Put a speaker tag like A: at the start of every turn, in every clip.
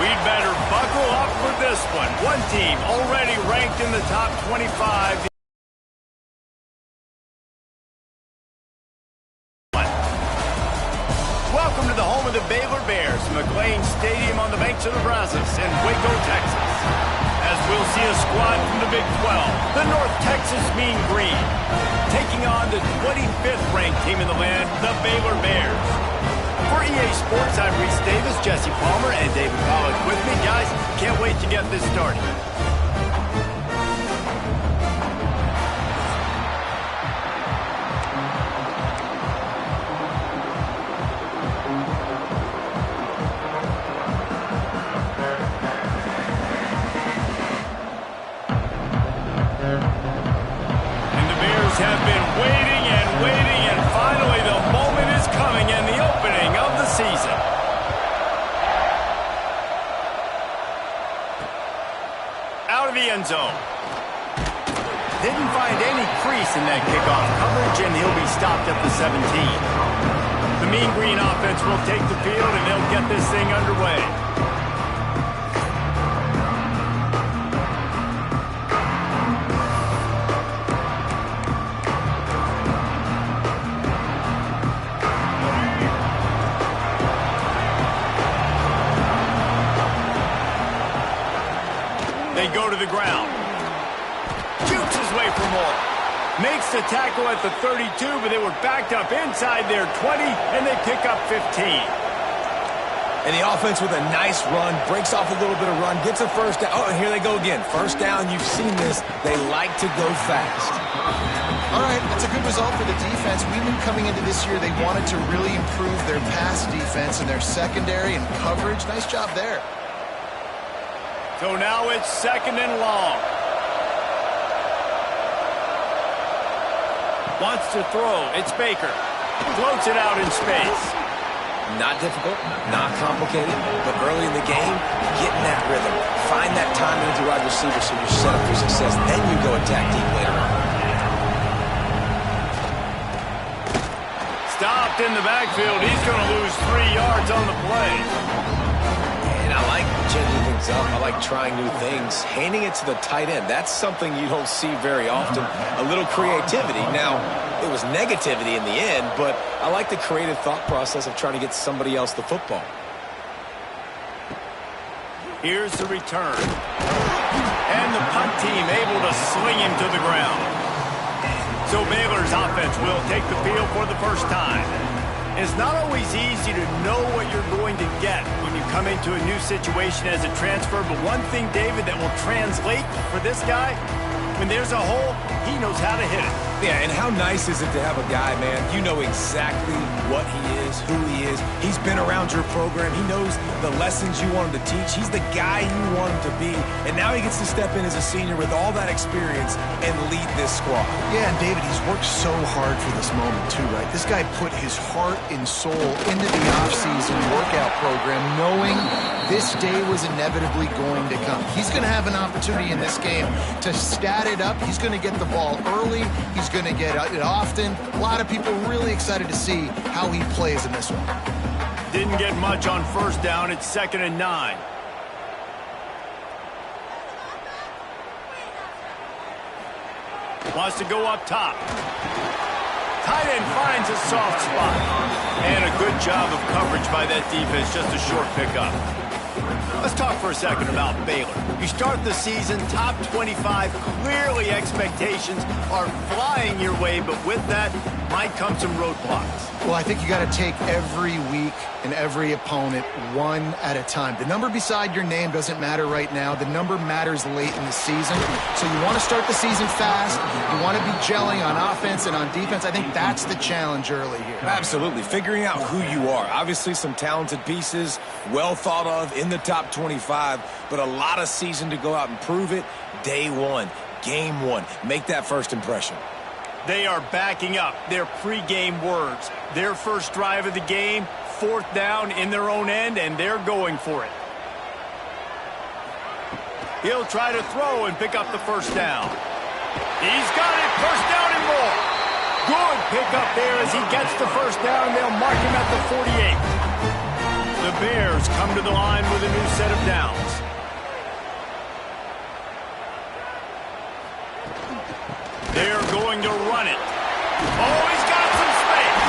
A: We'd better buckle up for this one. One team already ranked in the top 25. Welcome to the home of the Baylor Bears, McLean Stadium on the banks of the Brazos in Waco, Texas. As we'll see a squad from the Big 12, the North Texas Mean Green, taking on the 25th ranked team in the land, the Baylor Bears. For EA Sports, I'm Reese Davis, Jesse Palmer, and David Pollack with me. Guys, can't wait to get this started. Have been waiting and waiting, and finally the moment is coming and the opening of the season. Out of the end zone. Didn't find any crease in that kickoff coverage, and he'll be stopped at the 17. The Mean Green offense will take the field, and they'll get this thing underway. They go to the ground. Shoots his way for more. Makes the tackle at the 32, but they were backed up inside their 20, and they pick up 15.
B: And the offense with a nice run, breaks off a little bit of run, gets a first down. Oh, and here they go again. First down, you've seen this. They like to go fast.
C: All right, that's a good result for the defense. We knew coming into this year they wanted to really improve their pass defense and their secondary and coverage. Nice job there.
A: So now it's second and long. Wants to throw. It's Baker. Floats it out in space.
B: Not difficult, not complicated, but early in the game, get in that rhythm. Find that timing with your wide receiver so you're set up for success. Then you go attack deep later on.
A: Stopped in the backfield. He's going to lose 3 yards on the play.
B: And I like changing things up. I like trying new things. Handing it to the tight end, that's something you don't see very often. A little creativity. Now, it was negativity in the end, but I like the creative thought process of trying to get somebody else the football.
A: Here's the return. And the punt team able to sling him to the ground. So Baylor's offense will take the field for the first time. It's not always easy to know what you're going to get when you come into a new situation as a transfer, but one thing, David, that will translate for this guy, when there's a hole, he knows how to hit it.
B: Yeah, and how nice is it to have a guy, man, you know exactly what he is, who he is. He's been around your program. He knows the lessons you want him to teach. He's the guy you want him to be. And now he gets to step in as a senior with all that experience and lead this squad.
C: Yeah, and David, he's worked so hard for this moment too, right? This guy put his heart and soul into the offseason workout program knowing this day was inevitably going to come. He's going to have an opportunity in this game to stat it up. He's going to get the ball early. He's going to get it often. A lot of people really excited to see how he plays in this one.
A: Didn't get much on first down. It's 2nd and 9. Wants to go up top. Tight end finds a soft spot. And a good job of coverage by that defense. Just a short pickup. Let's talk for a second about Baylor. You start the season top 25. Clearly expectations are flying your way, but with that might come some roadblocks.
C: Well, I think you got to take every week and every opponent one at a time. The number beside your name doesn't matter right now. The number matters late in the season. So you want to start the season fast. You want to be gelling on offense and on defense. I think that's the challenge early here.
B: Absolutely. Figuring out who you are. Obviously some talented pieces, well thought of in the top 25, but a lot of season to go out and prove it. Day one, game one. Make that first impression.
A: They are backing up their pregame words. Their first drive of the game, 4th down in their own end, and they're going for it. He'll try to throw and pick up the first down. He's got it, first down and more. Good pickup there as he gets the first down. They'll mark him at the 48. The Bears come to the line with a new set of downs. They're going to run it. Oh, he's got some space.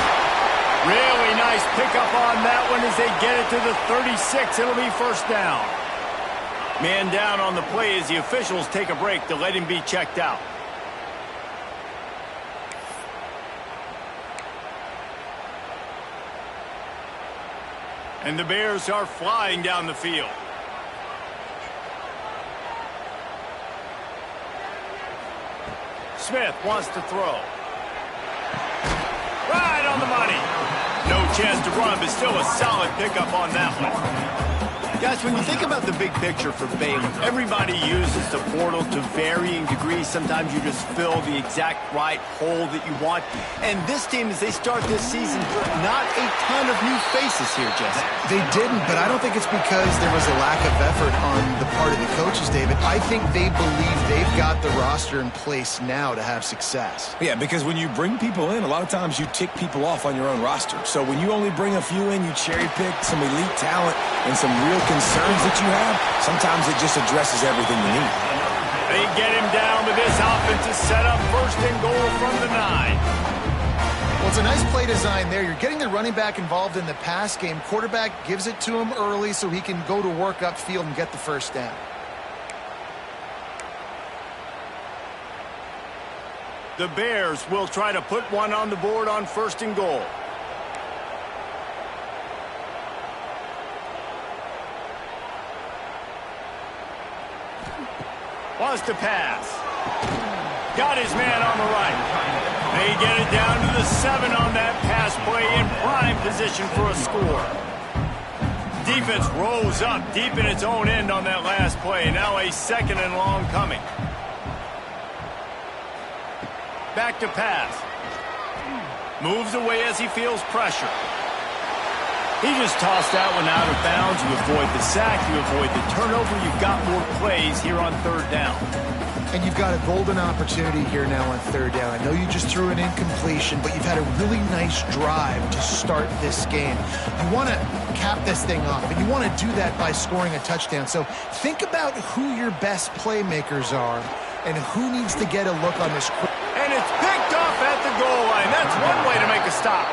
A: Really nice pickup on that one as they get it to the 36. It'll be first down. Man down on the play as the officials take a break to let him be checked out. And the Bears are flying down the field. Smith wants to throw. Right on the money. No chance to run, but still a solid pickup on that one. Guys, when you think about the big picture for Baylor, everybody uses the portal to varying degrees. Sometimes you just fill the exact right hole that you want. And this team, as they start this season, not a ton of new faces here, Jesse.
C: They didn't, but I don't think it's because there was a lack of effort on the part of the coaches, David. I think they believe they've got the roster in place now to have success.
D: Yeah, because when you bring people in, a lot of times you tick people off on your own roster. So when you only bring a few in, you cherry pick some elite talent and some real concerns that you have, sometimes it just addresses everything you need.
A: They get him down, but this offense is set up first and goal from the 9.
C: Well, it's a nice play design there. You're getting the running back involved in the pass game. Quarterback gives it to him early so he can go to work upfield and get the first down.
A: The Bears will try to put one on the board on first and goal. Wants to pass. Got his man on the right. They get it down to the 7 on that pass play in prime position for a score. Defense rolls up deep in its own end on that last play. Now a second and long coming. Back to pass. Moves away as he feels pressure. He just tossed that one out of bounds. You avoid the sack, you avoid the turnover. You've got more plays here on third down.
C: And you've got a golden opportunity here now on third down. I know you just threw an incompletion, but you've had a really nice drive to start this game. You want to cap this thing off, and you want to do that by scoring a touchdown. So think about who your best playmakers are and who needs to get a look on this.
A: And it's picked off at the goal line. That's one way to make a stop.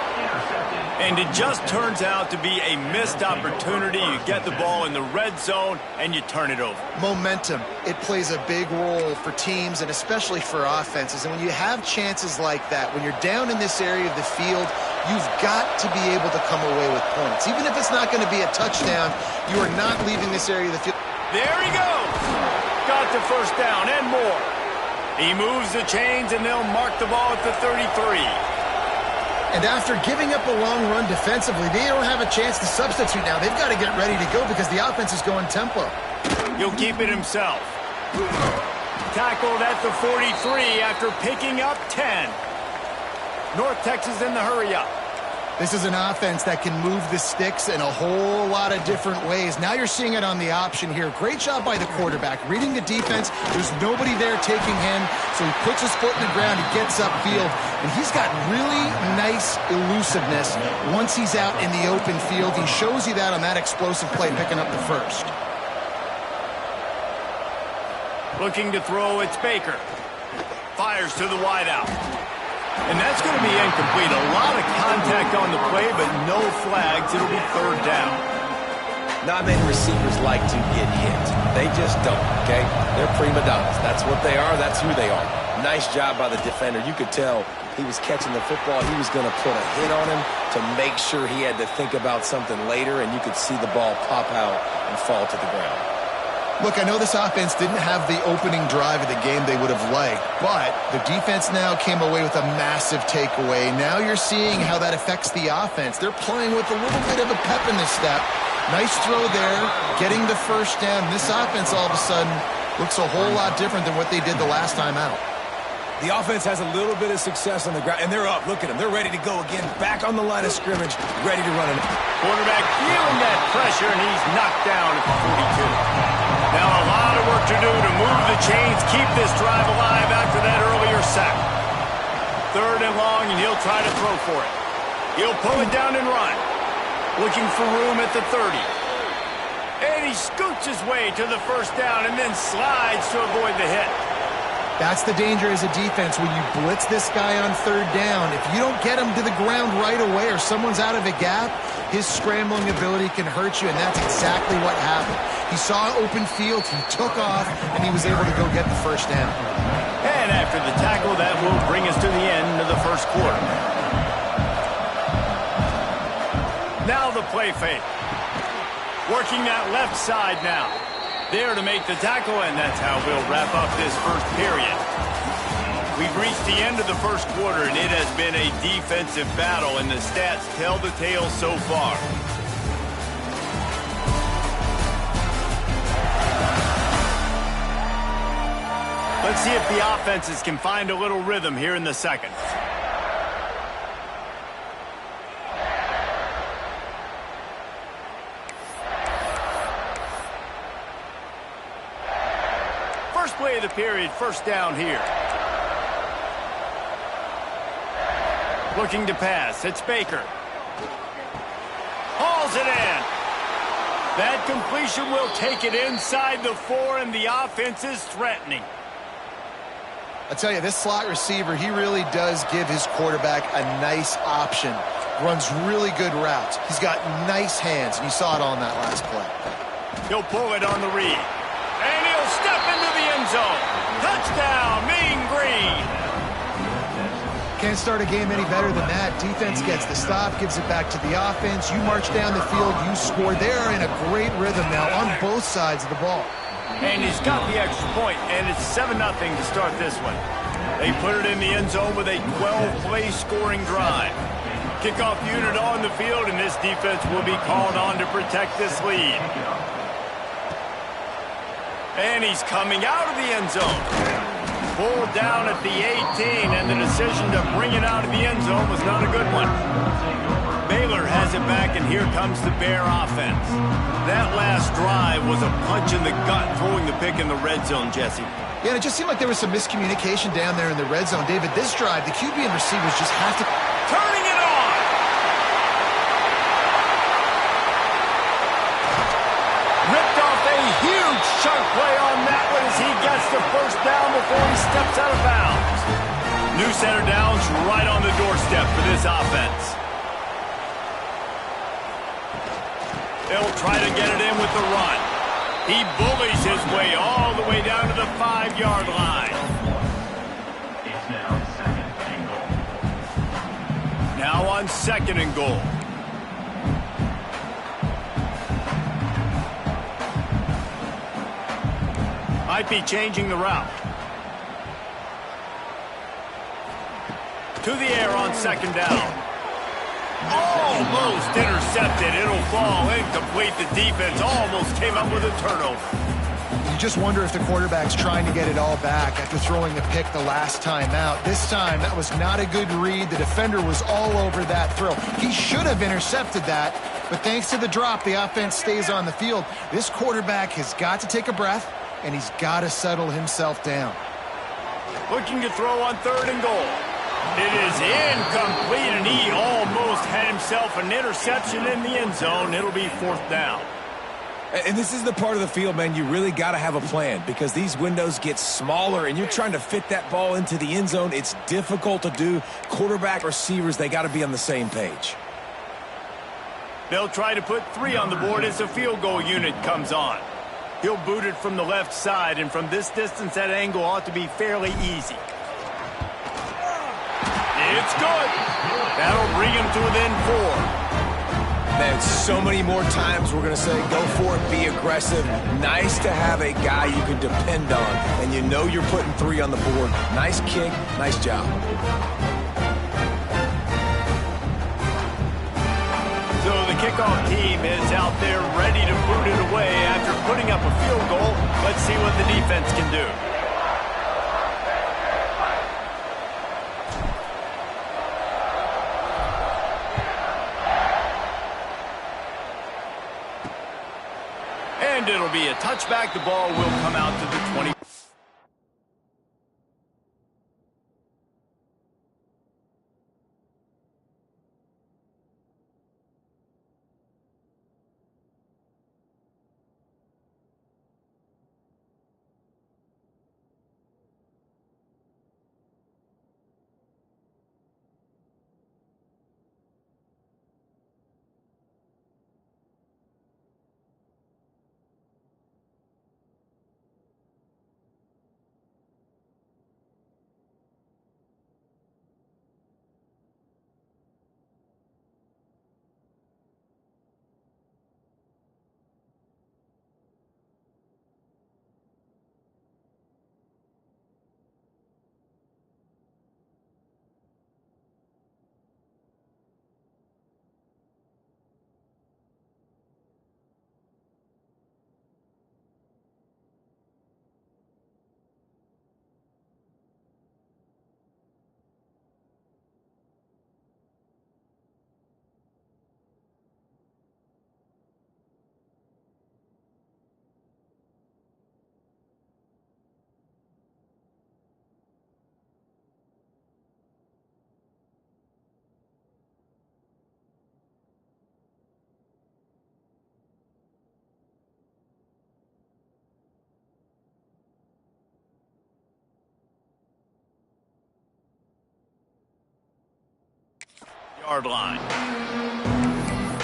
A: And it just turns out to be a missed opportunity. You get the ball in the red zone, and you turn it over.
C: Momentum. It plays a big role for teams and especially for offenses. And when you have chances like that, when you're down in this area of the field, you've got to be able to come away with points. Even if it's not going to be a touchdown, you are not leaving this area of the field.
A: There he goes. Got the first down and more. He moves the chains, and they'll mark the ball at the 33.
C: And after giving up a long run defensively, they don't have a chance to substitute now. They've got to get ready to go because the offense is going tempo.
A: He'll keep it himself. Tackled at the 43 after picking up 10. North Texas in the hurry-up.
C: This is an offense that can move the sticks in a whole lot of different ways. Now you're seeing it on the option here. Great job by the quarterback. Reading the defense, there's nobody there taking him, so he puts his foot in the ground, he gets upfield, and he's got really nice elusiveness once he's out in the open field. He shows you that on that explosive play, picking up the first.
A: Looking to throw, it's Baker. Fires to the wideout. And that's going to be incomplete. A lot of contact on the play, but no flags. It'll be third down.
B: Not many receivers like to get hit. They just don't, okay? They're prima donnas. That's what they are. That's who they are. Nice job by the defender. You could tell he was catching the football. He was going to put a hit on him to make sure he had to think about something later, and you could see the ball pop out and fall to the ground.
C: Look, I know this offense didn't have the opening drive of the game they would have liked, but the defense now came away with a massive takeaway. Now you're seeing how that affects the offense. They're playing with a little bit of a pep in the step. Nice throw there, getting the first down. This offense all of a sudden looks a whole lot different than what they did the last time out.
D: The offense has a little bit of success on the ground, and they're up. Look at them. They're ready to go again. Back on the line of scrimmage, ready to run it.
A: Quarterback feeling that pressure, and he's knocked down at the 42. Now a lot of work to do to move the chains, keep this drive alive after that earlier sack. Third and long, and he'll try to throw for it. He'll pull it down and run. Looking for room at the 30. And he scoots his way to the first down and then slides to avoid the hit.
C: That's the danger as a defense when you blitz this guy on third down. If you don't get him to the ground right away or someone's out of a gap, his scrambling ability can hurt you, and that's exactly what happened. He saw open field, he took off, and he was able to go get the first down.
A: And after the tackle, that will bring us to the end of the first quarter. Now the play fake. Working that left side now. There to make the tackle, and that's how we'll wrap up this first period. We've reached the end of the first quarter, and it has been a defensive battle, and the stats tell the tale so far. Let's see if the offenses can find a little rhythm here in the second. First play of the period, first down here. Looking to pass, it's Baker. Hauls it in. That completion will take it inside the 4, and the offense is threatening.
C: I tell you, this slot receiver, he really does give his quarterback a nice option. Runs really good routes. He's got nice hands, and you saw it on that last play.
A: He'll pull it on the read. And he'll step into the end zone. Touchdown, Mean Green.
C: Can't start a game any better than that. Defense gets the stop, gives it back to the offense. You march down the field, you score. They're in a great rhythm now on both sides of the ball.
A: And he's got the extra point, and it's 7-0 to start this one. They put it in the end zone with a 12-play scoring drive. Kickoff unit on the field, and this defense will be called on to protect this lead. And he's coming out of the end zone. Pulled down at the 18, and the decision to bring it out of the end zone was not a good one. Baylor has it back, and here comes the Bear offense. That last drive was a punch in the gut, throwing the pick in the red zone, Jesse.
C: Yeah, and it just seemed like there was some miscommunication down there in the red zone. David, this drive, the QB and receivers just have to...
A: Turning it on! Ripped off a huge chunk play on that one as he gets the first down before he steps out of bounds. New center downs right on the doorstep for this offense. They'll try to get it in with the run. He bullies his way all the way down to the 5-yard line. Now on 2nd and goal. Might be changing the route. To the air on 2nd down. Almost intercepted. It'll fall incomplete. The defense almost came up with a turnover.
C: You just wonder if the quarterback's trying to get it all back after throwing the pick the last time out. This time, that was not a good read. The defender was all over that throw. He should have intercepted that, but thanks to the drop, the offense stays on the field. This quarterback has got to take a breath, and he's got to settle himself down.
A: Looking to throw on 3rd and goal. It is incomplete, and he almost had himself an interception in the end zone. It'll be 4th down.
D: And this is the part of the field, man, you really got to have a plan because these windows get smaller and you're trying to fit that ball into the end zone. It's difficult to do. Quarterback, receivers, they got to be on the same page.
A: They'll try to put 3 on the board as the field goal unit comes on. He'll boot it from the left side, and from this distance, that angle ought to be fairly easy. It's good. That'll bring him to within 4.
D: Man, so many more times we're going to say, go for it, be aggressive. Nice to have a guy you can depend on, and you know you're putting 3 on the board. Nice kick, nice job.
A: So the kickoff team is out there ready to boot it away after putting up a field goal. Let's see what the defense can do. And it'll be a touchback. The ball will come out to the 20. Yard line.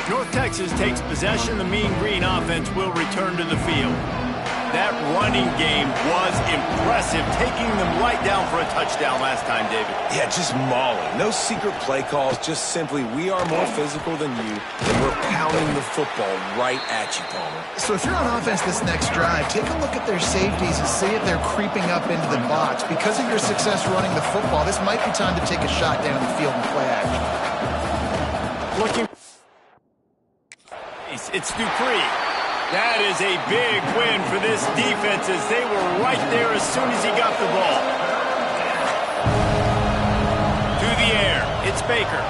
A: North Texas takes possession. The Mean Green offense will return to the field. That running game was impressive, taking them right down for a touchdown last time, David.
D: Yeah, just mauling. No secret play calls, just simply we are more physical than you, and we're pounding the football right at you, Palmer.
C: So if you're on offense this next drive, take a look at their safeties and see if they're creeping up into the box. Because of your success running the football, this might be time to take a shot down the field and play action.
A: Looking. It's Dupree. That is a big win for this defense as they were right there as soon as he got the ball. To the air. It's Baker.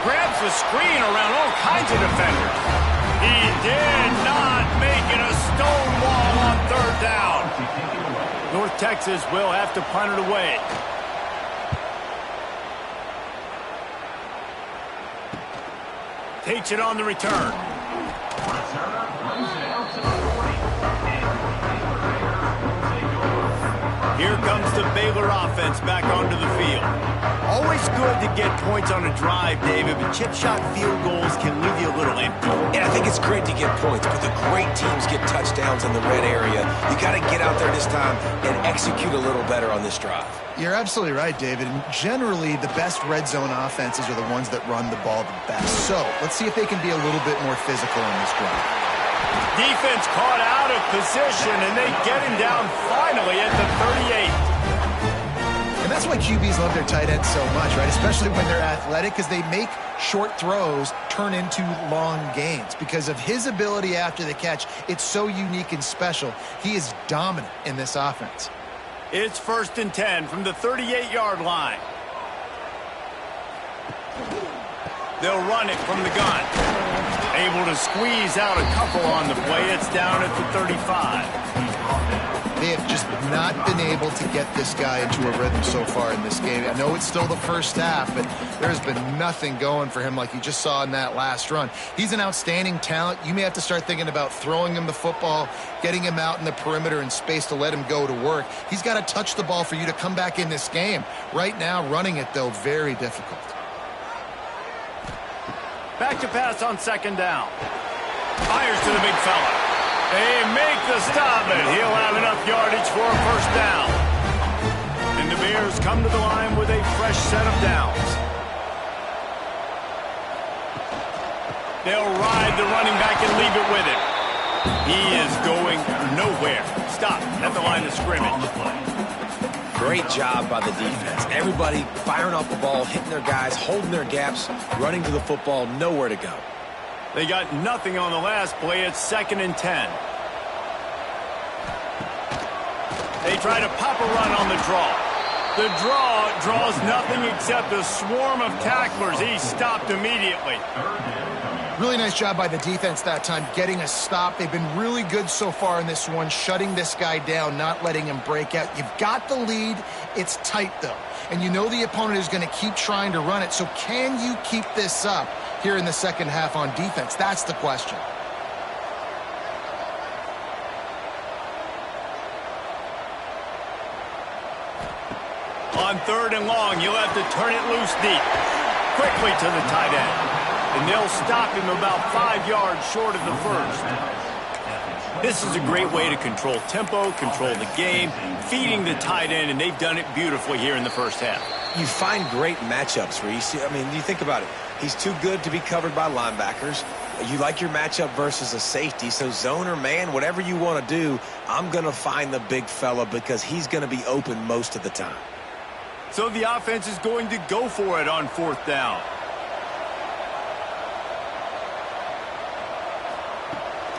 A: Grabs the screen around all kinds of defenders. He did not make it a stone wall on third down. North Texas will have to punt it away. Takes it on the return. Here comes the Baylor offense back onto the field. Always good to get points on a drive, David, but chip shot field goals can leave you a little empty.
B: Yeah, I think it's great to get points, but the great teams get touchdowns in the red area. You got to get out there this time and execute a little better on this drive.
C: You're absolutely right, David. And generally, the best red zone offenses are the ones that run the ball the best. So let's see if they can be a little bit more physical in this drive.
A: Defense caught out of position, and they get him down finally at the 38.
C: And that's why QBs love their tight ends so much, right? Especially when they're athletic, because they make short throws turn into long gains. Because of his ability after the catch, it's so unique and special. He is dominant in this offense.
A: It's 1st and 10 from the 38-yard line. They'll run it from the gun. Able to squeeze out a couple on the play. It's down at the 35.
C: They have just not been able to get this guy into a rhythm so far in this game. I know it's still the first half, but there's been nothing going for him like you just saw in that last run. He's an outstanding talent. You may have to start thinking about throwing him the football, getting him out in the perimeter in space to let him go to work. He's got to touch the ball for you to come back in this game. Right now, running it, though, very difficult.
A: Back to pass on 2nd down. Fires to the big fella. They make the stop, and he'll have enough yardage for a 1st down. And the Bears come to the line with a fresh set of downs. They'll ride the running back and leave it with him. He is going nowhere. Stop at the line of scrimmage.
B: Great job by the defense. Everybody firing off the ball, hitting their guys, holding their gaps, running to the football, nowhere to go.
A: They got nothing on the last play. It's 2nd and 10. They try to pop a run on the draw. The draw draws nothing except a swarm of tacklers. He's stopped immediately.
C: Really nice job by the defense that time, getting a stop. They've been really good so far in this one, shutting this guy down, not letting him break out. You've got the lead. It's tight, though. And you know the opponent is going to keep trying to run it. So can you keep this up here in the second half on defense? That's the question.
A: On 3rd and long, you'll have to turn it loose deep. Quickly to the tight end. And they'll stop him about 5 yards short of the 1st. This is a great way to control tempo, control the game, feeding the tight end, and they've done it beautifully here in the 1st half.
B: You find great matchups, Reese. I mean, you think about it. He's too good to be covered by linebackers. You like your matchup versus a safety, so zone or man, whatever you want to do, I'm going to find the big fella because he's going to be open most of the time.
A: So the offense is going to go for it on 4th down.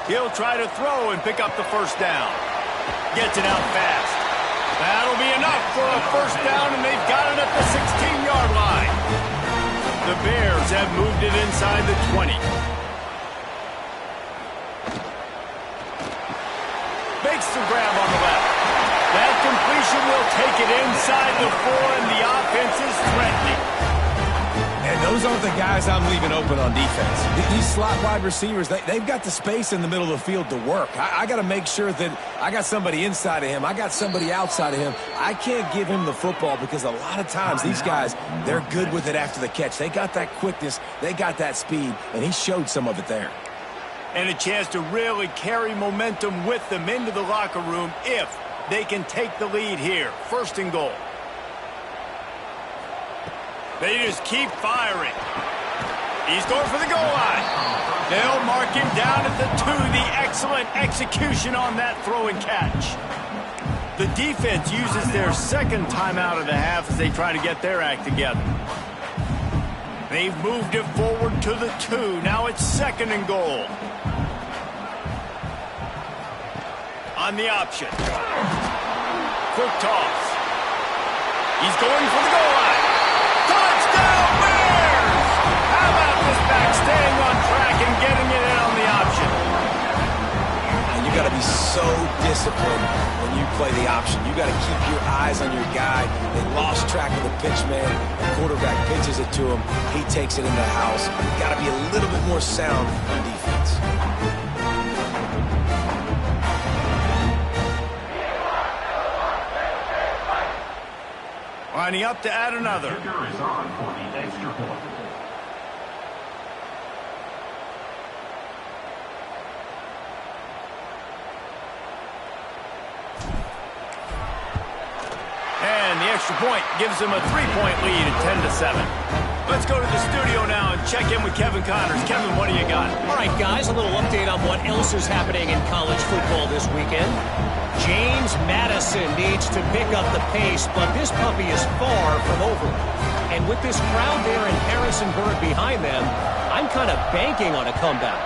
A: He'll try to throw and pick up the 1st down. Gets it out fast. That'll be enough for a 1st down, and they've got it at the 16-yard line. The Bears have moved it inside the 20. Makes the grab on the left. That completion will take it inside the 4, and the offense is threatening.
D: And And those aren't the guys I'm leaving open on defense. These slot wide receivers, they've got the space in the middle of the field to work. I got to make sure that I got somebody inside of him. I got somebody outside of him. I can't give him the football because a lot of times these guys, they're good with it after the catch. They got that quickness. They got that speed, and he showed some of it there.
A: And a chance to really carry momentum with them into the locker room if they can take the lead here. 1st and goal. They just keep firing. He's going for the goal line. They'll mark him down at the 2. The excellent execution on that throw and catch. The defense uses their 2nd timeout of the half as they try to get their act together. They've moved it forward to the 2. Now it's 2nd and goal. On the option. Quick toss. He's going for the goal line. Touchdown Bears! How about this back staying on track and getting it in on the option?
D: And you got to be so disciplined when you play the option. You got to keep your eyes on your guy. They lost track of the pitch man. The quarterback pitches it to him. He takes it in the house. You got to be a little bit more sound on defense.
A: Lining up to add another.
E: Kicker is on for the extra point.
A: And the extra point gives them a 3-point lead at 10-7. Let's go to the studio now and check in with Kevin Connors. Kevin, what do you got?
F: All right, guys, a little update on what else is happening in college football this weekend. James Madison needs to pick up the pace, but this puppy is far from over. And with this crowd there in Harrisonburg behind them, I'm kind of banking on a comeback.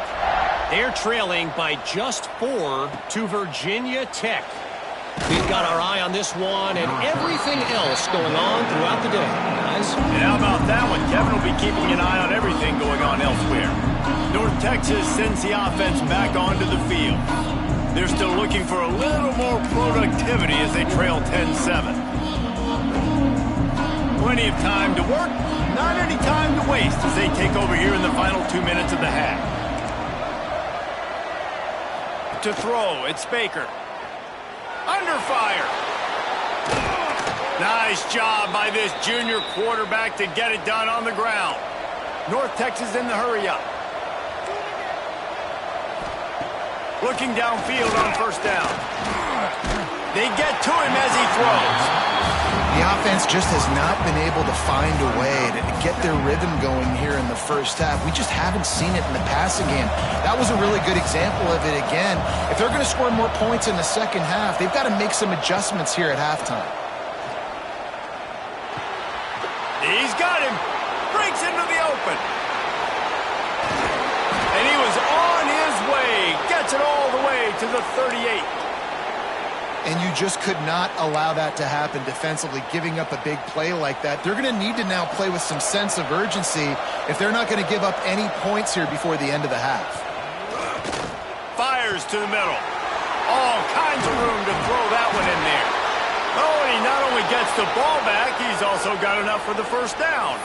F: They're trailing by just 4 to Virginia Tech. We've got our eye on this one and everything else going on throughout the day, guys.
A: And how about that one? Kevin will be keeping an eye on everything going on elsewhere. North Texas sends the offense back onto the field. They're still looking for a little more productivity as they trail 10-7. Plenty of time to work, not any time to waste as they take over here in the final 2 minutes of the half. To throw, it's Baker. Under fire. Nice job by this junior quarterback to get it done on the ground. North Texas in the hurry-up. Looking downfield on 1st down. They get to him as he throws.
C: The offense just has not been able to find a way to get their rhythm going here in the 1st half. We just haven't seen it in the passing game. That was a really good example of it again. If they're going to score more points in the 2nd half, they've got to make some adjustments here at halftime.
A: He's got him. Breaks into the open. And he was on his way. Gets it all the way to the 38.
C: And you just could not allow that to happen defensively, giving up a big play like that. They're going to need to now play with some sense of urgency if they're not going to give up any points here before the end of the half.
A: Fires to the middle. All kinds of room to throw that one in there. Oh, and he not only gets the ball back, he's also got enough for the 1st down.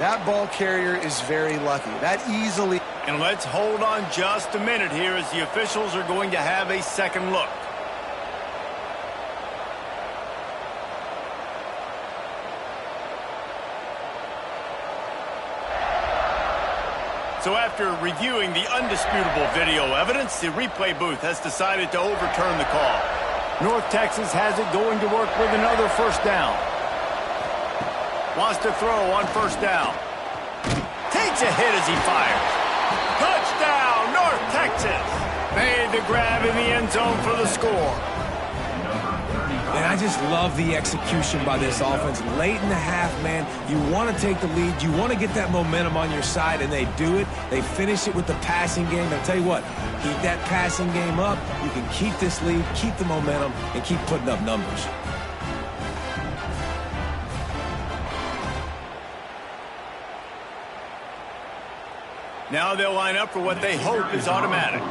C: That ball carrier is very lucky. That easily...
A: And let's hold on just a minute here as the officials are going to have a second look. So after reviewing the undisputable video evidence, the replay booth has decided to overturn the call. North Texas has it going to work with another 1st down. Wants to throw on 1st down. Takes a hit as he fires. Touchdown, North Texas. Made the grab in the end zone for the score.
D: And I just love the execution by this offense. Late in the half, man, you want to take the lead. You want to get that momentum on your side, and they do it. They finish it with the passing game. I'll tell you what, keep that passing game up. You can keep this lead, keep the momentum, and keep putting up numbers.
A: Now they'll line up for what they hope is automatic.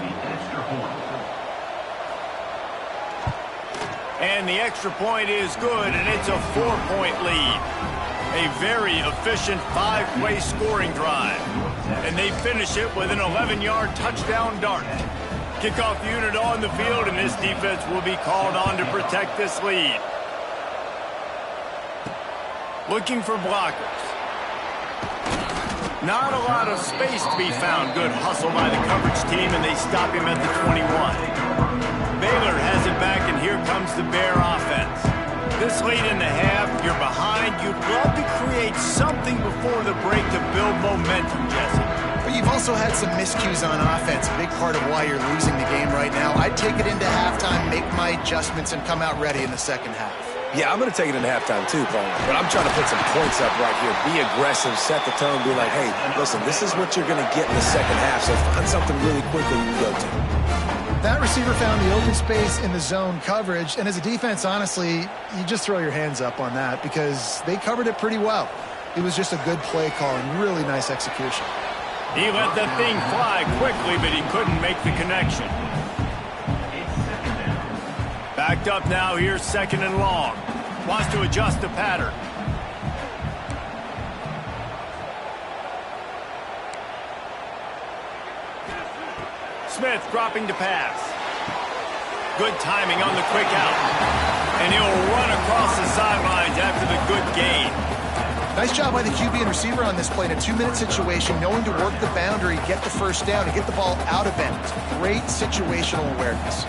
A: And the extra point is good, and it's a 4-point lead. A very efficient 5-play scoring drive. And they finish it with an 11-yard touchdown dart. Kickoff unit on the field, and this defense will be called on to protect this lead. Looking for blockers. Not a lot of space to be found. Good hustle by the coverage team, and they stop him at the 21. Baylor has it back, and here comes the Bear offense. This late in the half, you're behind. You'd love to create something before the break to build momentum, Jesse.
C: But you've also had some miscues on offense, a big part of why you're losing the game right now. I'd take it into halftime, make my adjustments, and come out ready in the second half.
D: Yeah, I'm going to take it into halftime too, Paul. But I'm trying to put some points up right here. Be aggressive, set the tone, be like, hey, listen, this is what you're going to get in the second half, so find something really quickly you can go to.
C: That receiver found the open space in the zone coverage, and as a defense, honestly, you just throw your hands up on that because they covered it pretty well. It was just a good play call and really nice execution.
A: He let that thing fly quickly, but he couldn't make the connection. Backed up now, here's second and long. Wants to adjust the pattern. Smith dropping to pass. Good timing on the quick out. And he'll run across the sidelines after the good gain.
C: Nice job by the QB and receiver on this play in a 2-minute situation, knowing to work the boundary, get the first down, and get the ball out of bounds. Great situational awareness.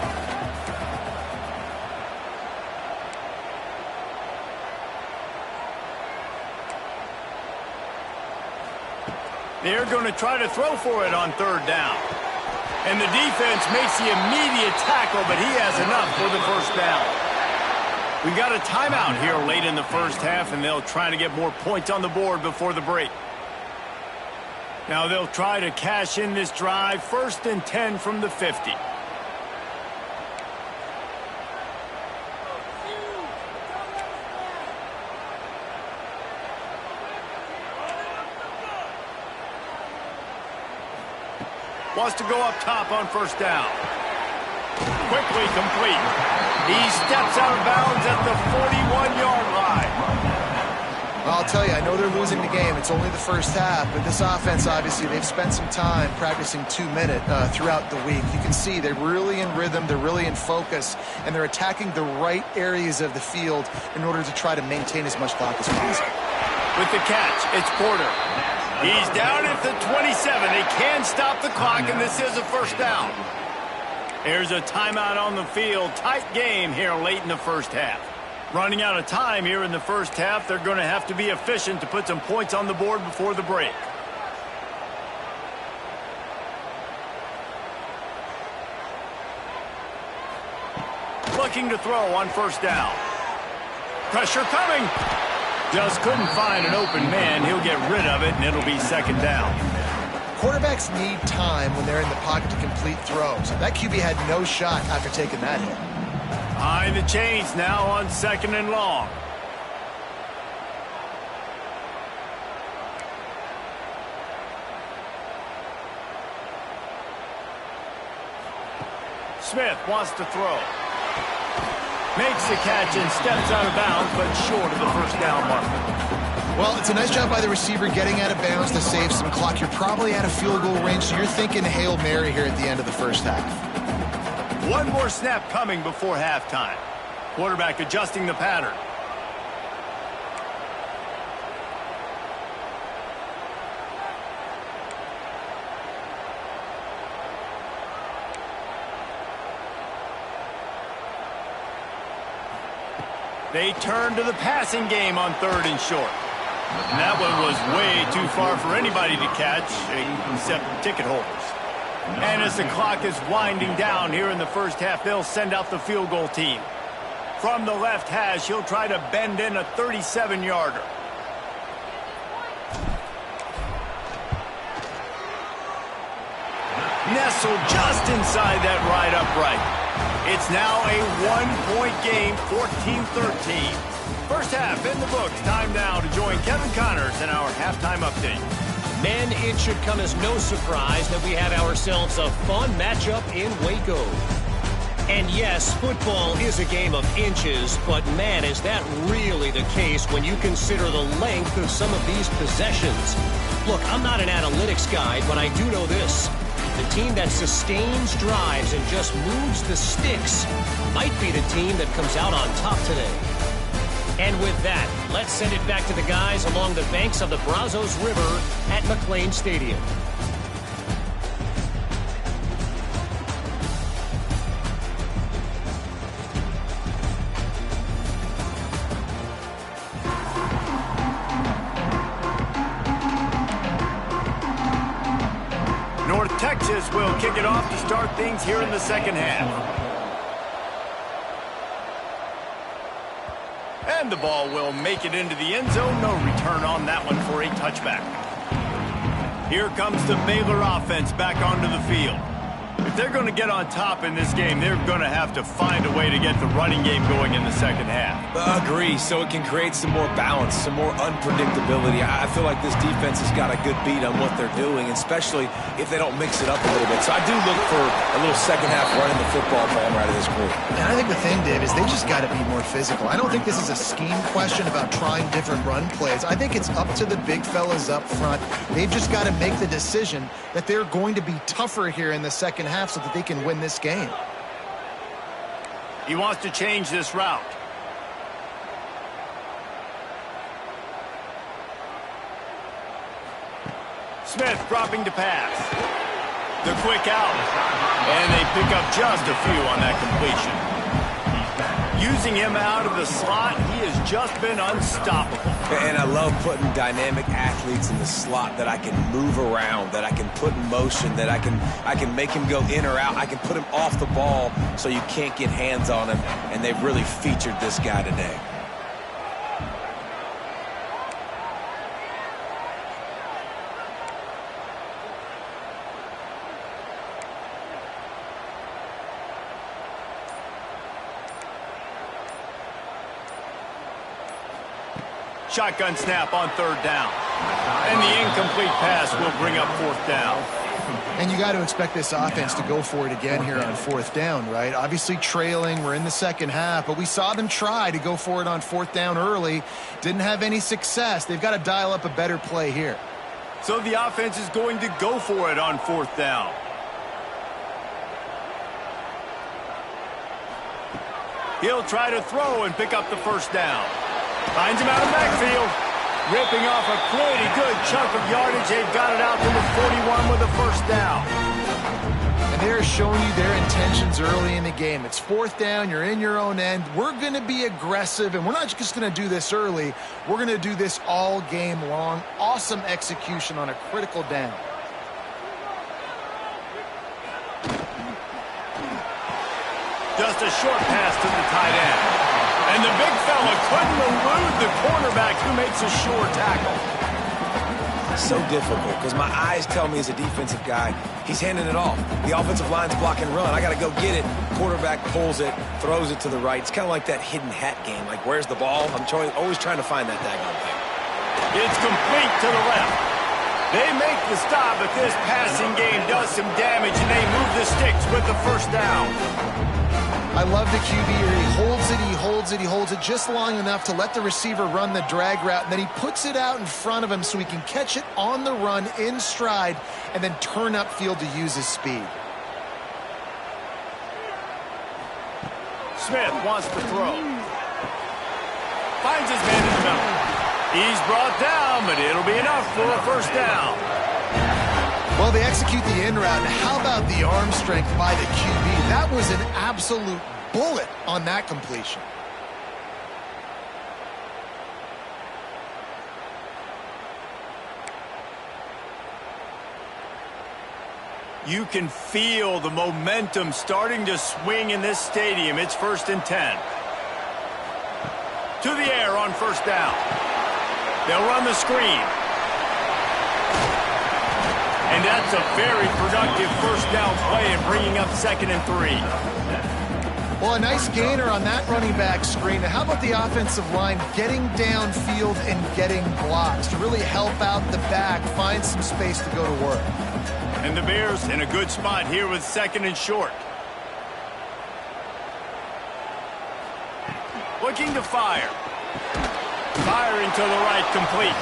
A: They're going to try to throw for it on third down. And the defense makes the immediate tackle, but he has enough for the first down. We got a timeout here late in the first half, and they'll try to get more points on the board before the break. Now they'll try to cash in this drive, 1st and 10 from the 50. Wants to go up top on first down. Quickly complete. He steps out of bounds at the 41-yard line.
C: Well, I'll tell you, I know they're losing the game. It's only the first half, but this offense, obviously, they've spent some time practicing 2-minute throughout the week. You can see they're really in rhythm, they're really in focus, and they're attacking the right areas of the field in order to try to maintain as much clock as possible.
A: With the catch, it's Porter. He's down at the 27. They can stop the clock, and this is a first down. There's a timeout on the field. Tight game here late in the first half. Running out of time here in the first half. They're going to have to be efficient to put some points on the board before the break. Looking to throw on first down. Pressure coming. Just couldn't find an open man. He'll get rid of it, and it'll be second down.
C: Quarterbacks need time when they're in the pocket to complete throws. That QB had no shot after taking that hit.
A: Behind the chains now on second and long. Smith wants to throw. Makes the catch and steps out of bounds, but short of the first down marker.
C: Well, it's a nice job by the receiver getting out of bounds to save some clock. You're probably out of field goal range, so you're thinking Hail Mary here at the end of the first half.
A: One more snap coming before halftime. Quarterback adjusting the pattern. They turn to the passing game on third and short. And that one was way too far for anybody to catch, except ticket holders. And as the clock is winding down here in the first half, they'll send out the field goal team. From the left hash, he'll try to bend in a 37-yarder. Nestled just inside that right upright. It's now a one-point game, 14-13. First half in the books. Time now to join Kevin Connors in our halftime update.
F: Men, it should come as no surprise that we had ourselves a fun matchup in Waco. And yes, football is a game of inches, but man, is that really the case when you consider the length of some of these possessions. Look, I'm not an analytics guy, but I do know this. The team that sustains drives and just moves the sticks might be the team that comes out on top today. And with that, let's send it back to the guys along the banks of the Brazos River at McLean Stadium.
A: North Texas will kick it off to start things here in the second half. And the ball will make it into the end zone. No return on that one for a touchback. Here comes the Baylor offense back onto the field. If they're going to get on top in this game, they're going to have to find a way to get the running game going in the second half.
D: Agree, so it can create some more balance, some more unpredictability. I feel like this defense has got a good beat on what they're doing, especially if they don't mix it up a little bit. So I do look for a little second half running the football ball right of this group.
C: And I think the thing, Dave, is they just got to be more physical. I don't think this is a scheme question about trying different run plays. I think it's up to the big fellas up front. They've just got to make the decision that they're going to be tougher here in the second half so that they can win this game.
A: He wants to change this route. Smith dropping to pass. The quick out. And they pick up just a few on that completion. Using him out of the slot, he has just been unstoppable.
D: And I love putting dynamic athletes in the slot that I can move around, that I can put in motion, that I can make him go in or out. I can put him off the ball so you can't get hands on him, and they've really featured this guy today.
A: Shotgun snap on third down. And the incomplete pass will bring up fourth down.
C: And you got to expect this offense to go for it again here on fourth down, right? Obviously trailing, we're in the second half, but we saw them try to go for it on fourth down early. Didn't have any success. They've got to dial up a better play here.
A: So the offense is going to go for it on fourth down. He'll try to throw and pick up the first down. Finds him out of backfield. Ripping off a pretty good chunk of yardage. They've got it out to the 41 with a first down.
C: And they're showing you their intentions early in the game. It's fourth down. You're in your own end. We're going to be aggressive, and we're not just going to do this early. We're going to do this all game long. Awesome execution on a critical down.
A: Just a short pass to the tight end. And the big fella couldn't elude the cornerback who makes a sure tackle.
D: So difficult because my eyes tell me as a defensive guy, he's handing it off. The offensive line's block and run. I got to go get it. Quarterback pulls it, throws it to the right. It's kind of like that hidden hat game. Like, where's the ball? I'm always trying to find that daggone thing.
A: It's complete to the left. They make the stop, but this passing game does some damage, and they move the sticks with the first down.
C: I love the QB here. He holds it, he holds it, he holds it just long enough to let the receiver run the drag route, and then he puts it out in front of him so he can catch it on the run in stride and then turn upfield to use his speed.
A: Smith wants to throw. Finds his man in the middle. He's brought down, but it'll be enough for a first down.
C: Well, they execute the in route. How about the arm strength by the QB? That was an absolute bullet on that completion.
A: You can feel the momentum starting to swing in this stadium. It's 1st and 10. To the air on first down. They'll run the screen. And that's a very productive first down play and bringing up 2nd and 3.
C: Well, a nice gainer on that running back screen. And how about the offensive line getting downfield and getting blocks to really help out the back, find some space to go to work.
A: And the Bears in a good spot here with 2nd and short. Looking to fire. Firing to the right, complete.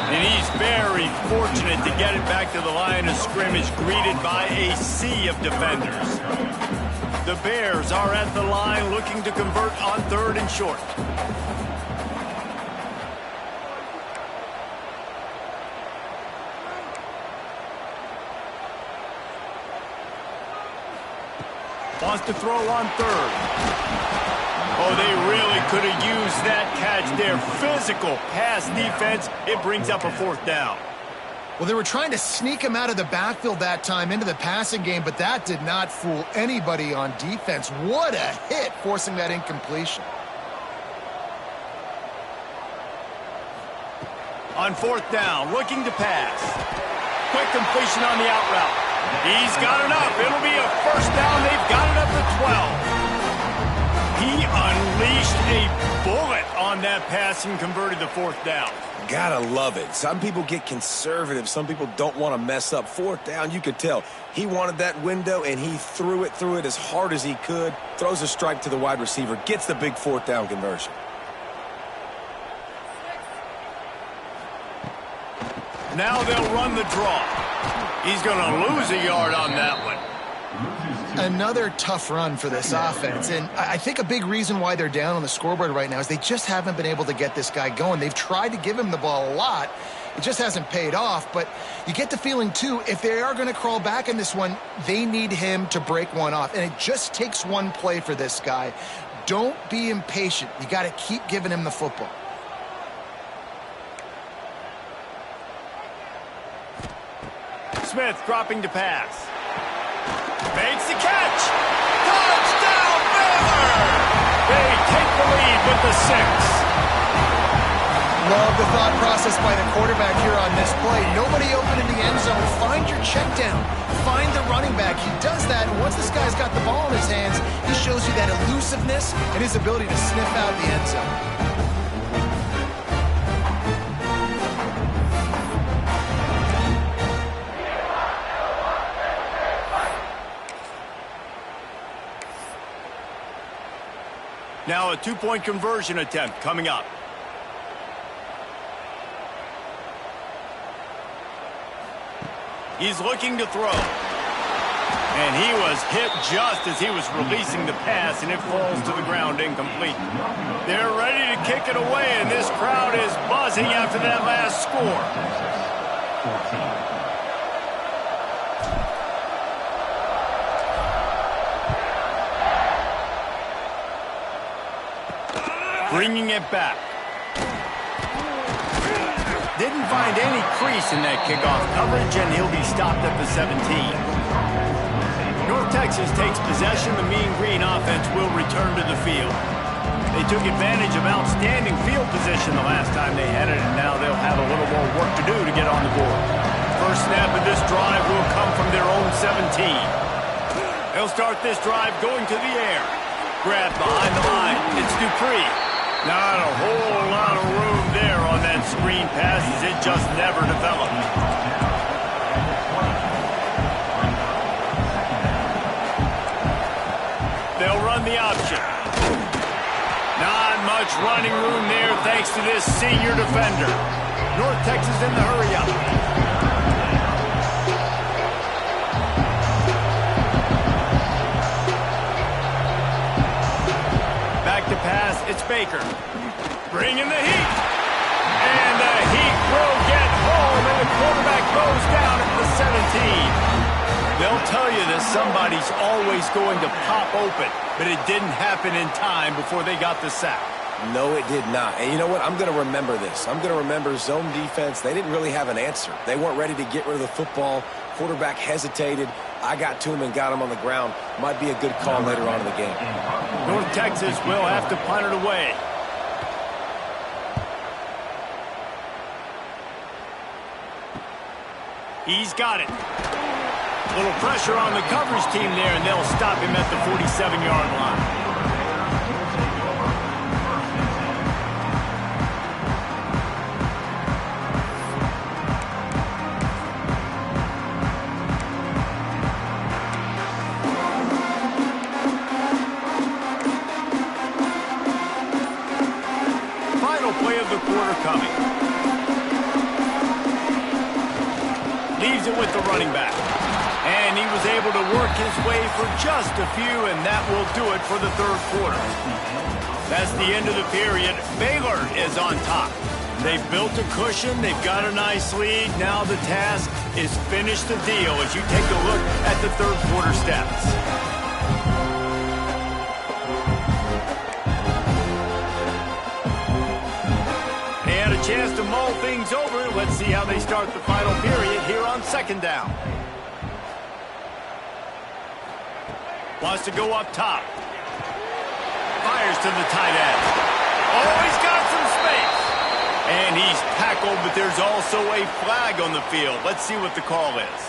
A: And he's very fortunate to get it back to the line of scrimmage, greeted by a sea of defenders. The Bears are at the line looking to convert on 3rd and short. Wants to throw on 3rd. Oh, they really could have used that catch there. Physical pass defense. It brings up a 4th down.
C: Well, they were trying to sneak him out of the backfield that time into the passing game, but that did not fool anybody on defense. What a hit, forcing that incompletion.
A: On 4th down, looking to pass. Quick completion on the out route. He's got enough. It'll be a 1st down. They've got it up to 12. He unleashed a bullet on that pass and converted the 4th down.
D: Gotta love it. Some people get conservative. Some people don't want to mess up. 4th down, you could tell. He wanted that window, and he threw it as hard as he could. Throws a strike to the wide receiver. Gets the big 4th down conversion.
A: Now they'll run the draw. He's going to lose a yard on that one.
C: Another tough run for this offense, and I think a big reason why they're down on the scoreboard right now is they just haven't been able to get this guy going. They've tried to give him the ball a lot. It just hasn't paid off, but you get the feeling, too, if they are going to crawl back in this one, they need him to break one off, and it just takes one play for this guy. Don't be impatient. You got to keep giving him the football.
A: Smith dropping to pass. Makes the catch. Touchdown, Baylor! They take the lead with the 6.
C: Love the thought process by the quarterback here on this play. Nobody open in the end zone. Find your check down. Find the running back. He does that, and once this guy's got the ball in his hands, he shows you that elusiveness and his ability to sniff out the end zone.
A: Now a 2-point conversion attempt coming up. He's looking to throw. And he was hit just as he was releasing the pass, and it falls to the ground incomplete. They're ready to kick it away, and this crowd is buzzing after that last score.
E: 14.
A: Bringing it back. Didn't find any crease in that kickoff coverage, and he'll be stopped at the 17. North Texas takes possession. The Mean Green offense will return to the field. They took advantage of outstanding field position the last time they had it, and now they'll have a little more work to do to get on the board. First snap of this drive will come from their own 17. They'll start this drive going to the air. Grab behind the line. It's Dupree. Not a whole lot of room there on that screen pass, as it just never developed. They'll run the option. Not much running room there thanks to this senior defender. North Texas in the hurry-up. Back to pass, it's Baker. Bringing the heat. And the heat will get home, and the quarterback goes down at the 17. They'll tell you that somebody's always going to pop open, but it didn't happen in time before they got the sack.
D: No, it did not. And you know what? I'm going to remember this. I'm going to remember zone defense. They didn't really have an answer. They weren't ready to get rid of the football. Quarterback hesitated. I got to him and got him on the ground. Might be a good call later on in the game.
A: North Texas will have to punt it away. He's got it. A little pressure on the coverage team there, and they'll stop him at the 47-yard line. quarter coming. Leaves it with the running back. And he was able to work his way for just a few, and that will do it for the third quarter. That's the end of the period. Baylor is on top. They've built a cushion. They've got a nice lead. Now the task is finish the deal as you take a look at the third quarter stats. And a chance to mull things over. Let's see how they start the final period here on second down. Wants to go up top. Fires to the tight end. Oh, he's got some space. And he's tackled, but there's also a flag on the field. Let's see what the call is.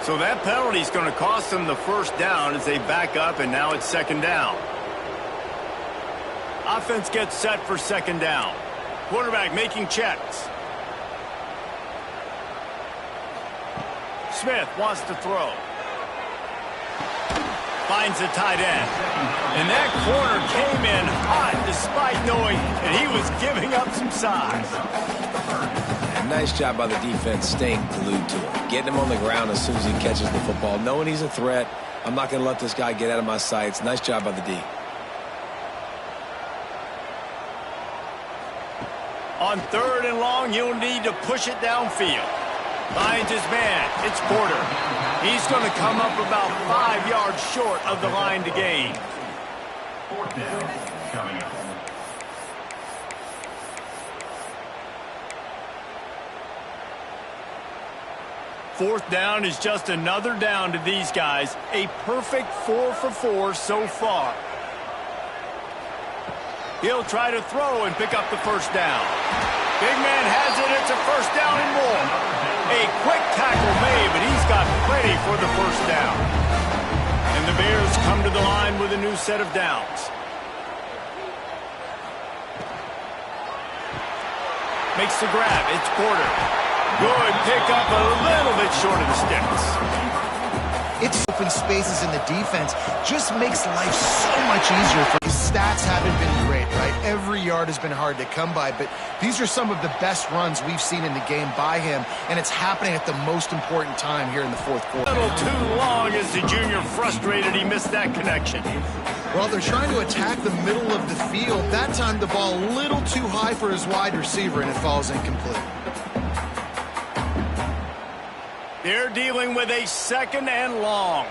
A: So that penalty is going to cost them the first down as they back up, and now it's second down. Offense gets set for second down. Quarterback making checks. Smith wants to throw. Finds the tight end. And that corner came in hot despite knowing that he was giving up some size.
B: And nice job by the defense staying glued to him. Getting him on the ground as soon as he catches the football. Knowing he's a threat. I'm not going to let this guy get out of my sights. Nice job by the D.
A: On third and long, you'll need to push it downfield. Finds his man. It's Porter. He's going to come up about 5 yards short of the line to gain.
E: Fourth down coming up.
A: Fourth down is just another down to these guys. A perfect 4 for 4 so far. He'll try to throw and pick up the first down. Big man has it. It's a first down and more. A quick tackle made, but he's got plenty for the first down. And the Bears come to the line with a new set of downs. Makes the grab. It's Porter. Good pickup, a little bit short of the sticks.
C: It's open spaces in the defense. Just makes life so much easier. His stats haven't been great, right? Every yard has been hard to come by, but these are some of the best runs we've seen in the game by him, and it's happening at the most important time here in the fourth quarter.
A: A little too long as the junior frustrated he missed that connection.
C: Well, they're trying to attack the middle of the field. That time the ball a little too high for his wide receiver, and it falls incomplete.
A: They're dealing with a second and long.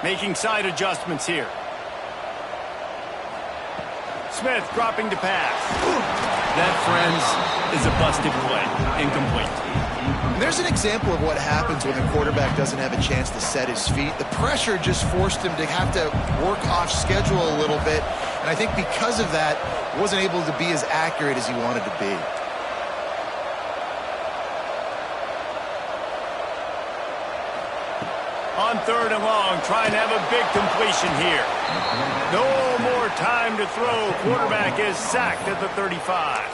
A: Making side adjustments here. Smith dropping to pass. That, friends, is a busted play. Incomplete.
C: There's an example of what happens when the quarterback doesn't have a chance to set his feet. The pressure just forced him to have to work off schedule a little bit, and I think because of that, wasn't able to be as accurate as he wanted to be.
A: On third and long, trying to have a big completion here. No more time to throw. Quarterback is sacked at the 35.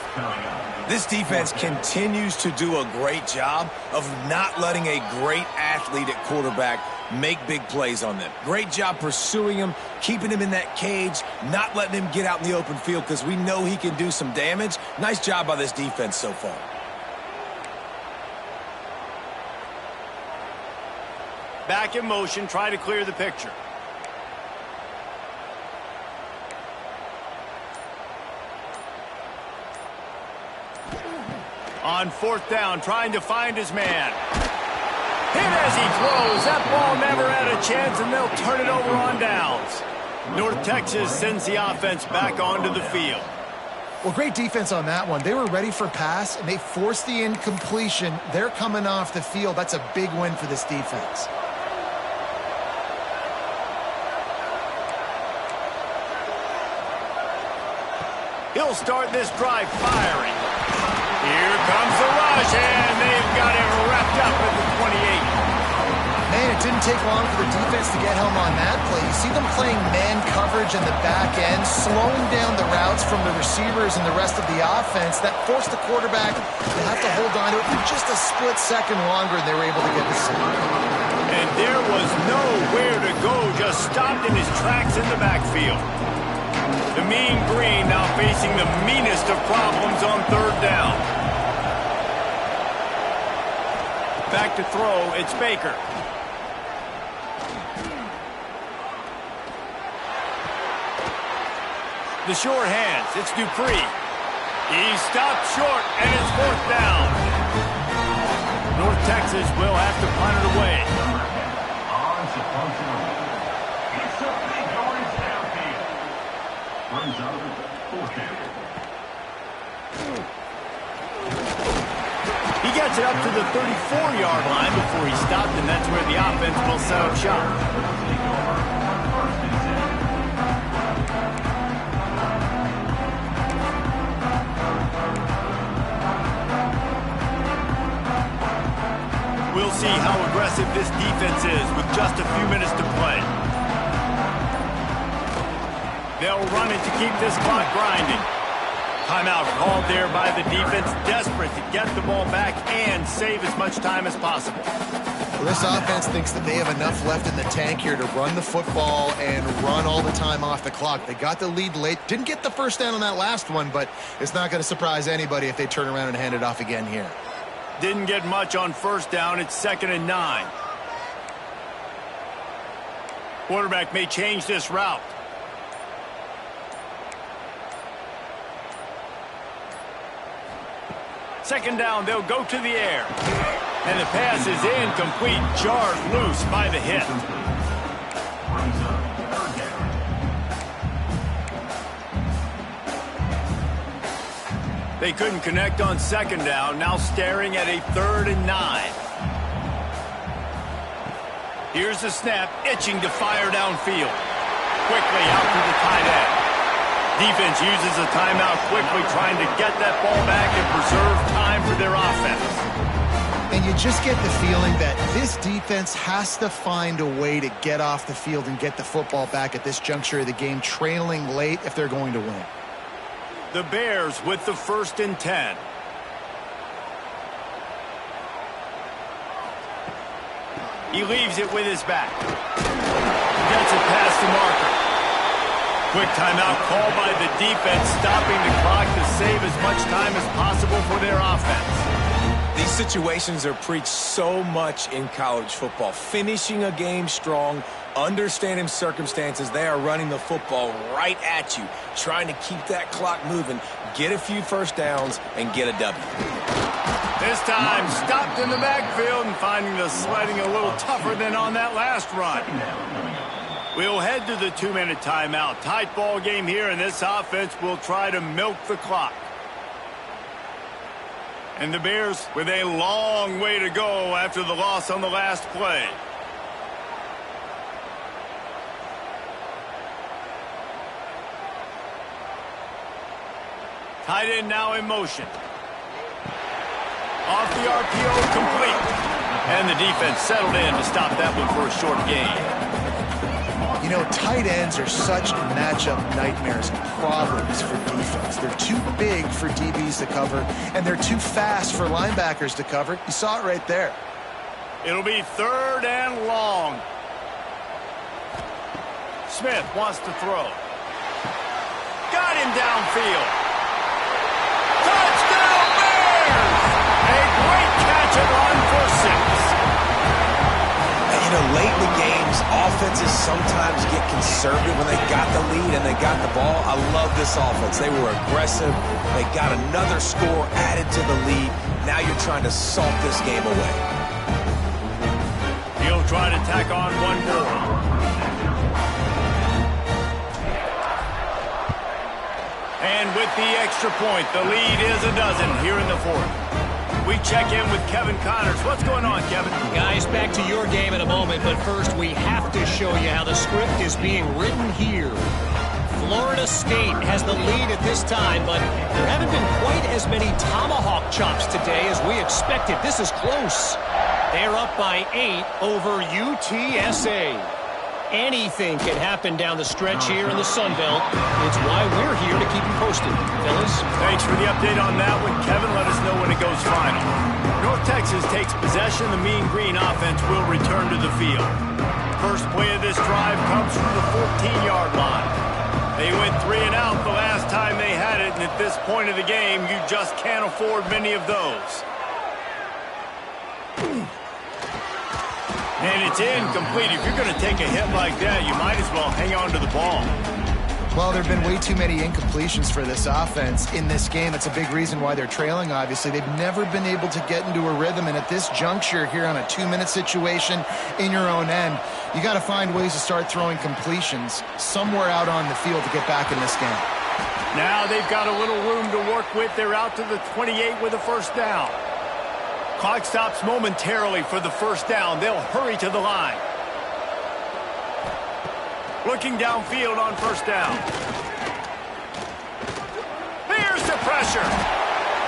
D: This defense continues to do a great job of not letting a great athlete at quarterback make big plays on them. Great job pursuing him, keeping him in that cage, not letting him get out in the open field because we know he can do some damage. Nice job by this defense so far.
A: Back in motion, try to clear the picture. On fourth down, trying to find his man. Hit as he throws. That ball never had a chance, and they'll turn it over on downs. North Texas sends the offense back onto the field.
C: Well, great defense on that one. They were ready for pass, and they forced the incompletion. They're coming off the field. That's a big win for this defense.
A: He'll start this drive firing. Here comes the rush, and they've got it wrapped up at the 28.
C: Man, it didn't take long for the defense to get home on that play. You see them playing man coverage in the back end, slowing down the routes from the receivers and the rest of the offense. That forced the quarterback to have to hold on to it for just a split second longer, and they were able to get the sack.
A: And there was nowhere to go, just stopped in his tracks in the backfield. The Mean Green now facing the meanest of problems on third down. Back to throw, it's Baker. The short hands, it's Dupree. He stopped short, and it's fourth down. North Texas will have to punt it away.
E: On to punt it away. It's a big yards downfield. Brings up fourth down.
A: He gets it up to the 34-yard line before he stopped, and that's where the offense will set up shop. We'll see how aggressive this defense is with just a few minutes to play. They'll run it to keep this clock grinding. Timeout called there by the defense, desperate to get the ball back and save as much time as possible.
C: Well, this offense thinks that they have enough left in the tank here to run the football and run all the time off the clock. They got the lead late. Didn't get the first down on that last one, but it's not going to surprise anybody if they turn around and hand it off again here.
A: Didn't get much on first down. It's 2nd and 9. Quarterback may change this route. Second down, they'll go to the air. And the pass is incomplete, jarred loose by the hit. They couldn't connect on second down, now staring at a 3rd and 9. Here's the snap, itching to fire downfield. Quickly out to the tight end. Defense uses a timeout quickly, trying to get that ball back and preserve time for their offense.
C: And you just get the feeling that this defense has to find a way to get off the field and get the football back at this juncture of the game, trailing late if they're going to win.
A: The Bears with the 1st and 10. He leaves it with his back. Gets it past the marker. Quick timeout called by the defense, stopping the clock to save as much time as possible for their offense.
D: These situations are preached so much in college football. Finishing a game strong, understanding circumstances. They are running the football right at you, trying to keep that clock moving, get a few first downs, and get a W.
A: This time, stopped in the backfield and finding the sledding a little tougher than on that last run. We'll head to the 2-minute timeout. Tight ball game here, and this offense will try to milk the clock. And the Bears with a long way to go after the loss on the last play. Tight end now in motion. Off the RPO, complete. And the defense settled in to stop that one for a short gain.
C: You know, tight ends are such matchup nightmares and problems for defense. They're too big for DBs to cover, and they're too fast for linebackers to cover. You saw it right there.
A: It'll be 3rd and long. Smith wants to throw. Got him downfield. Touchdown Bears! A great catch and run for 6.
D: You know, late in the games, offenses sometimes get conservative when they got the lead and they got the ball. I love this offense. They were aggressive. They got another score added to the lead. Now you're trying to salt this game away.
A: He'll try to tack on one more. And with the extra point, the lead is a dozen here in the 4th. We check in with Kevin Connors. What's going on, Kevin?
F: Guys, back to your game in a moment, but first we have to show you how the script is being written here. Florida State has the lead at this time, but there haven't been quite as many tomahawk chops today as we expected. This is close. They're up by 8 over UTSA. Anything can happen down the stretch here in the Sun Belt. It's why we're here to keep you posted. Fellas?
A: Thanks for the update on that one, Kevin. Let us know when it goes final. North Texas takes possession. The Mean Green offense will return to the field. First play of this drive comes from the 14-yard line. They went 3 and out the last time they had it, and at this point of the game, you just can't afford many of those. And it's incomplete. If you're going to take a hit like that, you might as well hang on to the ball.
C: Well, there have been way too many incompletions for this offense in this game. It's a big reason why they're trailing, obviously. They've never been able to get into a rhythm, and at this juncture here on a 2-minute situation in your own end, you got to find ways to start throwing completions somewhere out on the field to get back in this game.
A: Now they've got a little room to work with. They're out to the 28 with a first down. Clock stops momentarily for the first down. They'll hurry to the line. Looking downfield on first down. There's the pressure.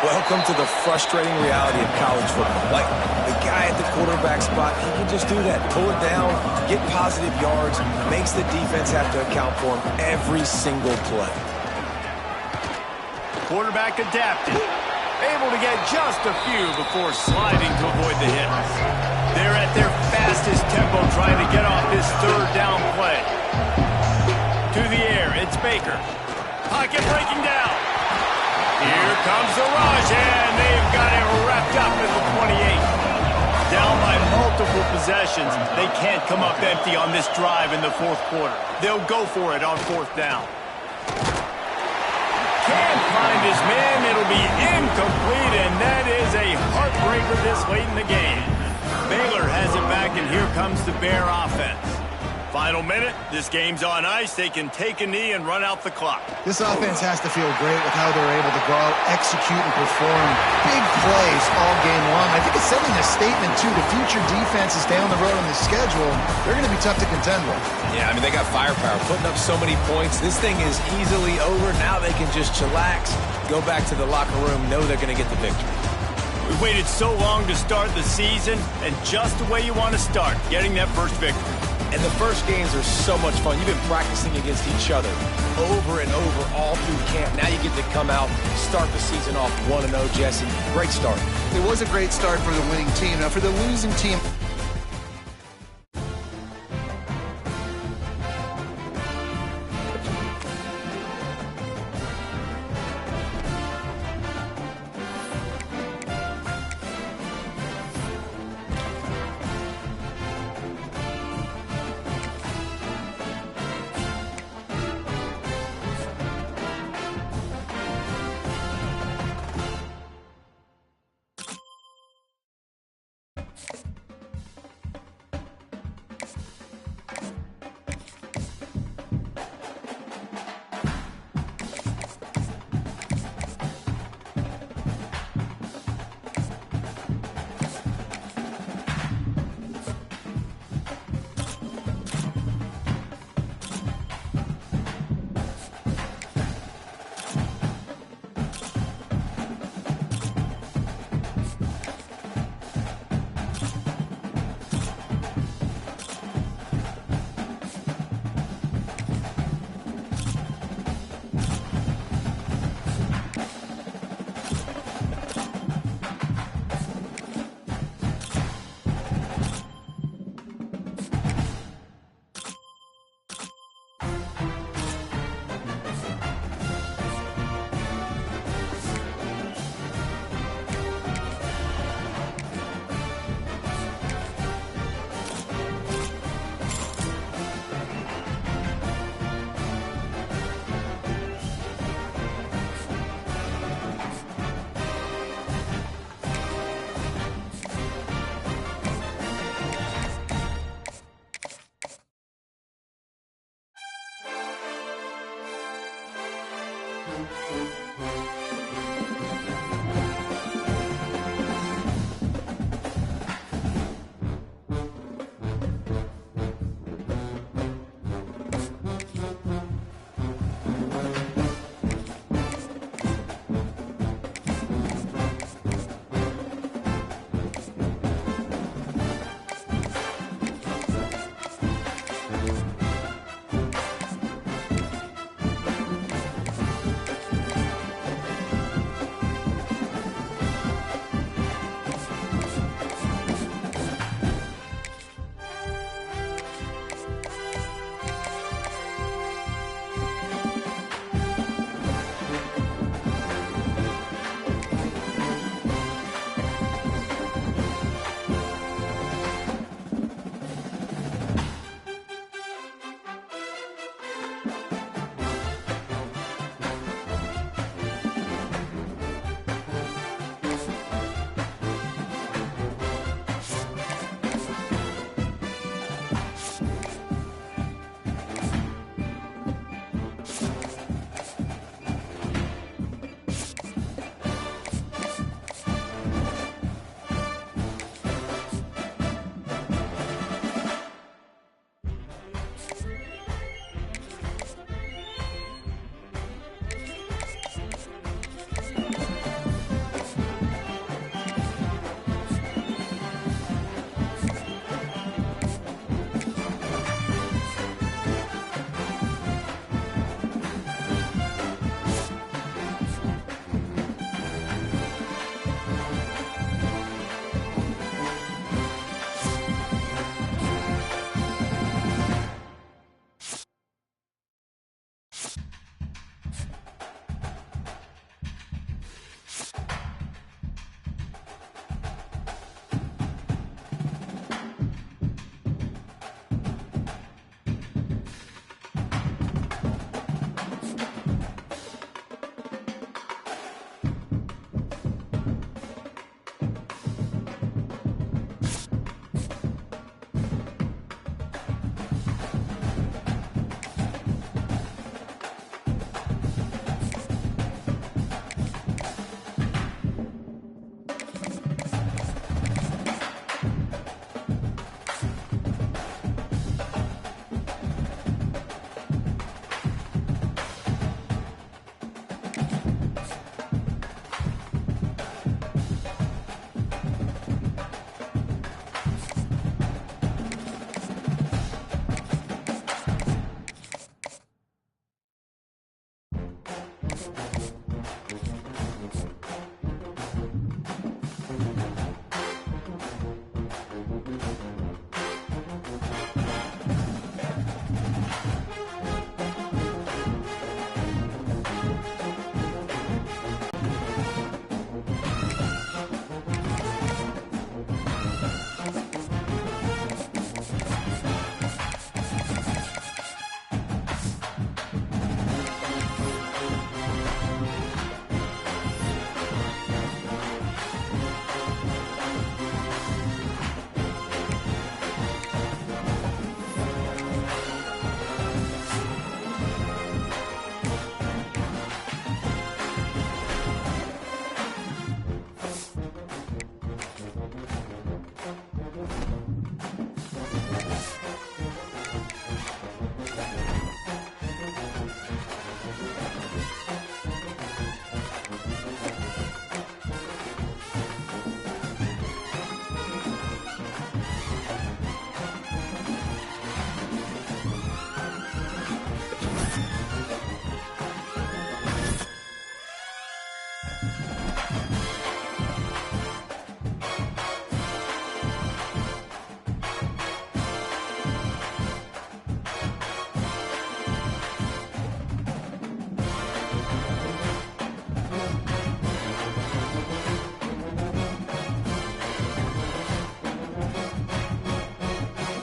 D: Welcome to the frustrating reality of college football. Like, the guy at the quarterback spot, he can just do that. Pull it down, get positive yards, makes the defense have to account for him every single play.
A: Quarterback adapted. Able to get just a few before sliding to avoid the hits. They're at their fastest tempo trying to get off this third down play. To the air, it's Baker. Pocket breaking down. Here comes the rush, and they've got it wrapped up at the 28. Down by multiple possessions. They can't come up empty on this drive in the fourth quarter. They'll go for it on fourth down. Can't find his man. It'll be incomplete, and that is a heartbreaker this late in the game. Baylor has it back, and here comes the Bear offense. Final minute. This game's on ice. They can take a knee and run out the clock.
C: This offense has to feel great with how they're able to go out, execute, and perform big plays all game long. I think it's sending a statement, too, to future defenses down the road on the schedule. They're going to be tough to contend with.
B: Yeah, I mean, they got firepower, putting up so many points. This thing is easily over. Now they can just chillax, go back to the locker room, know they're going to get the victory.
A: We waited so long to start the season, and just the way you want to start, getting that first victory.
B: And the first games are so much fun. You've been practicing against each other over and over all through camp. Now you get to come out, start the season off 1-0, Jesse. Great start.
C: It was a great start for the winning team. Now, for the losing team,